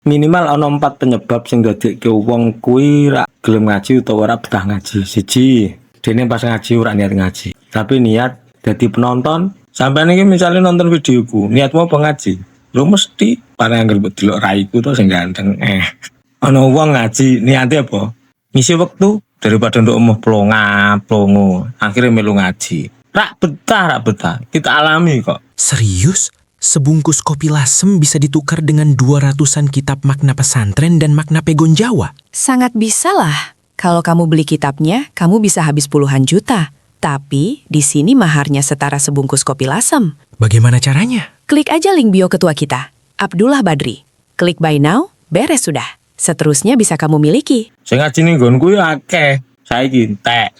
Minimal ana 4 penyebab sing ndadekke wong kuwi ra gelem ngaji utawa ora betah ngaji. Siji, dene pas ngaji ora niat ngaji, tapi niat dadi penonton. Sampeyan iki misale nonton videoku, niatmu apa ngaji? Lu mesti paling anggere mbok delok raiku to sing ganteng. Ana wong ngaji niate apa? Ngisi wektu daripada nduk omah plonga-plongo, akhire melu ngaji. Rak betah. Kita alami kok. Serius? Sebungkus kopi lasem bisa ditukar dengan 200-an kitab makna pesantren dan makna pegon Jawa? Sangat bisa lah. Kalau kamu beli kitabnya, kamu bisa habis puluhan juta. Tapi di sini maharnya setara sebungkus kopi lasem. Bagaimana caranya? Klik aja link bio ketua kita, Abdullah Badri. Klik buy now, beres sudah. Seterusnya bisa kamu miliki. Sing ngaji ning nggonku ya akeh. Saiki entek.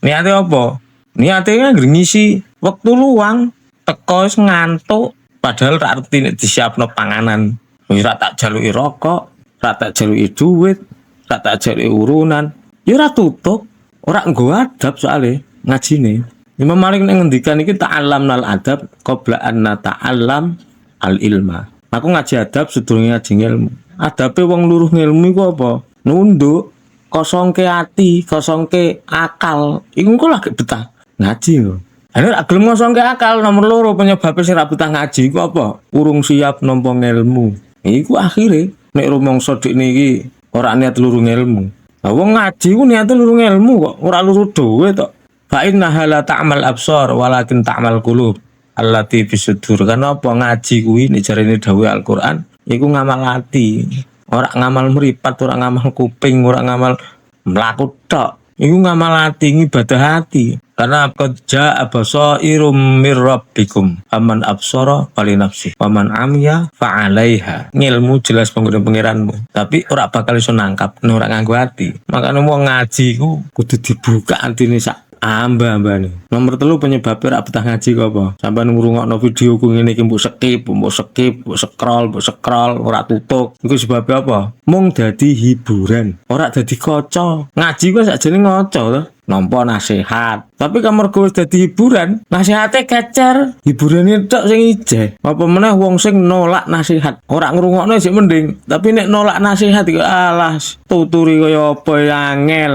Niate apa? Niate kan ngisi wektu luang, teko wis ngantuk. Padahal tak arti nek disiapno panganan. Wis ra tak jaluki rokok, ra tak jaluki duit, ra tak jaluki urunan. Ya ora tutup, ora nggo adab soalé ngajine. Imam Malik nek ngendikan iki ta'allamnal adab qabla an nata'allam al ilma. Aku ngaji adab sedurunge ngaji ilmu. Adabe wong luruh ilmu iku apa? Nunduk, kosongke ati, kosongke akal. Iku kok lagi betah ngaji lho. Ane rak gelem ngosongke akal nomor loro penyebab sing ra betah ngaji iku apa? Urung siap nampa ilmu. Iku akhire nek rumangsa dik niki ora niat lurung ilmu. Lah wong ngaji ku niate lurung ilmu kok, ora luru dhewe tok. Fa innaha la ta'mal absar walakin ta'mal qulub allati bisudur. Karena apa ngaji kuwi nek jarene dawuh Al-Qur'an iku ngamal ati, ora ngamal mripat, ora ngamal kuping, ora ngamal mlaku tok. Iku ngamal ati, ibadah hati. Karena qad jaa basairum mir rabbikum aman absara fali nafsi waman amiya fa 'alaiha. Ngilmu jelas pengguna pengiranmu, tapi ora bakal iso nangkap nek ora nganggo ati. Makane wong ngaji ku kudu dibuka atine sak amba-ambane. Nomor 3 penyebab ora betah ngaji kok apa? Sampeyan ngrungokno videoku ngene iki mbok skip, mbok scroll, ora tutup. Iku sebab apa? Mung dadi hiburan, ora dadi kaca. Ngaji ku sakjane ngaca to. Nampa nasihat. Tapi kamar wis dadi hiburan, nasihate kecer, hiburane tok sing ijeh. Apa meneh wong sing nolak nasihat. Ora ngrungokno sik mending, tapi nek nolak nasihat iku alah tuturi kaya apa angel.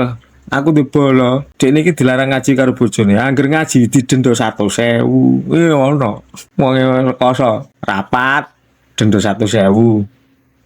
Aku dibolo, dek niki dilarang ngaji karo bojone. Angger ngaji didenda 100.000. Ngono. Wong rekoso rapat denda 100.000.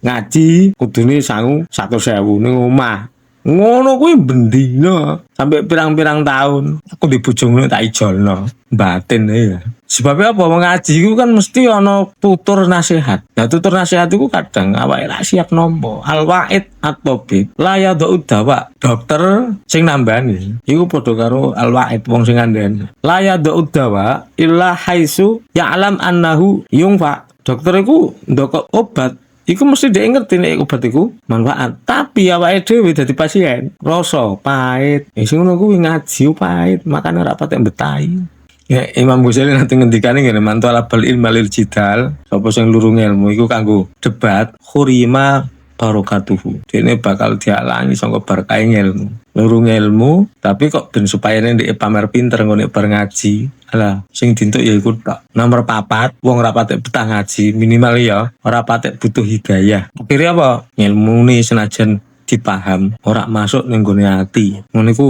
Ngaji kudune sangu 100.000 ning omah. Ngono kuwi bendina sampai pirang-pirang tahun. Aku di bojone tak ijolno. Batin ya. Sebab apa wong ngaji iku kan mesti ana tutur nasihat. Nah tutur nasihat iku kadang awake ra siap nampa. Al-waid at-tabib la yad'u dawa. Dokter sing nambani iku padha karo al-waid wong sing ngandani. La yad'u dawa illa haitsu ya'lam annahu yunfa. Dokter iku ndokok obat iku mesti dhek ngerti nek obat iku manfaat. Tapi awake dhewe dadi pasien rasa pahit. Sing ngono kuwi ngaji pahit, makane ora patek betahi. Ya Imam Ghazali nanti ngendikane ngene, mantu alabal ilmalil jidal, sapa sing lurung ilmu iku kanggo debat khurima barokatuhu. Dene bakal dialangi saka berkah ilmu. Lurung ilmu tapi kok ben supaya ndek pamer pinter ngene bar ngaji. Alah, sing dintuk ya iku tok. Nomor 4, wong ora patek betah ngaji, minimal ya ora patek butuh hidayah. Akhire apa? Ngilmune senajan dipaham, ora masuk ning gone ati. Ngono iku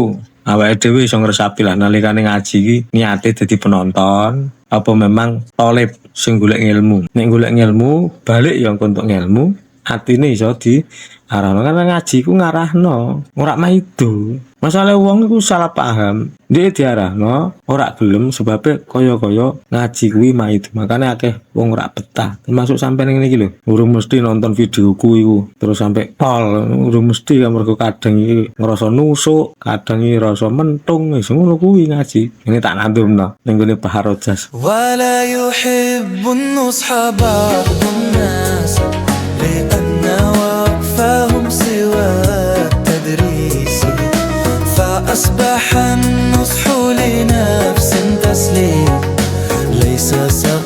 awake dhewe iso ngresapi lah nalikane ngaji iki niate dadi penonton apa memang tolib sing golek ilmu. Nek golek ilmu, balik ya untuk ilmu, atine iso diarahno. Karena ngaji ku ngarahno, ora maido. Masalah wong iku salah paham, dia diarahno ora gelem sebabe kaya-kaya ngaji kuwi maido. Makane akeh wong ora betah. Termasuk sampeyan ngene iki lho, urung mesti nonton videoku iku terus sampai pol, urung mesti mergo kadang iki ngrasa nusuk, kadang iki rasa mentung, wis ngono kuwi ngaji. Ini tak nandumno ning gone Bahar Rojas. Wala yuhibbun nusha ba'dun nas li'anna waqfahum siwa tadrisi فأصبح النصح لنفس تسليم ليس سوى